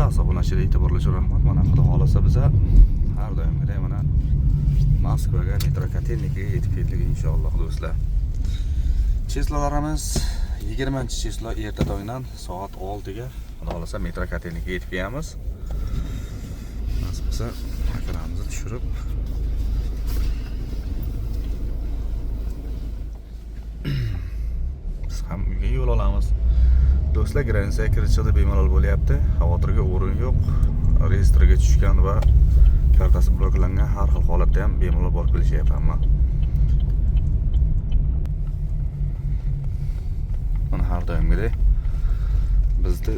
aziz obunachilar, e'tiborlar uchun rahmat. Mana xudo xolasa biz har doimgidek mana Moskvaga metrokatelnikiga yetib keldik inshaalloh do'stlar. Cheslalarimiz 20-cheslo erta tongdan soat 6 ga xudo xolasa metrokatelnikiga yetib kelamiz. Nasib bo'lsa akalarimizni tushirib biz ham uyga yo'l olamiz. Do'stlar, gransiya kirishida bemalol bo'lyapti. Xavotirga o'rin yo'q. Reyestrga tushgan va kartasi bloklangan har xil holatda ham bemalol borib kelishyapti hamma. Mana har doimgidek bizni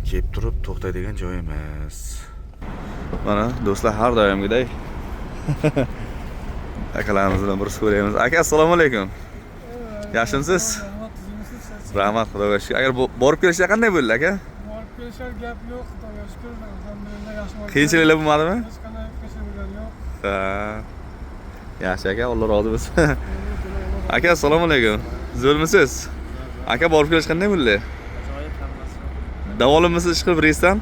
kelib turib to'xtaydigan joyimiz. Mana do'stlar, har doimgidek akalarimiz bilan bir so'raymiz. Aka, assalomu alaykum. Yaxshimisiz? Rahmat, xudoga shukr. Agar borib kelishga qanday bo'ldi aka? Borib kelishar gap yo'q, xudoga shukr. Alhamdulillah yaxshi bo'ldi. Qiyinchiliklar bo'lmadimi? Hech qanday qiyinchiliklar yo'q. Ha. Yaxshi aka, Alloh rozi bo'lsin. Aka, assalomu alaykum. Zo'rmisiz? Aka, borib kelish qanday bo'ldi? Ajoyib hammasi. Davolanmisiz chiqib reysdan?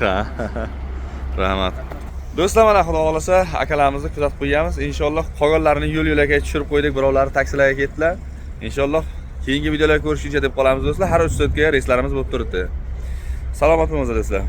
Ha. Rahmat. Do'stlar, mana xudo xolasa akalarimizni kuzatib qo'yamiz. Inshaalloh qolganlarini yo'l-yo'lakay tushirib qo'ydik, birovlari taksilarga ketdilar. Inshaalloh keyingi videolar ko'rishguncha deb qolamiz do'stlar. Har 3 soatga reyslarimiz bo'lib turibdi. Salomat bo'linglar do'stlar.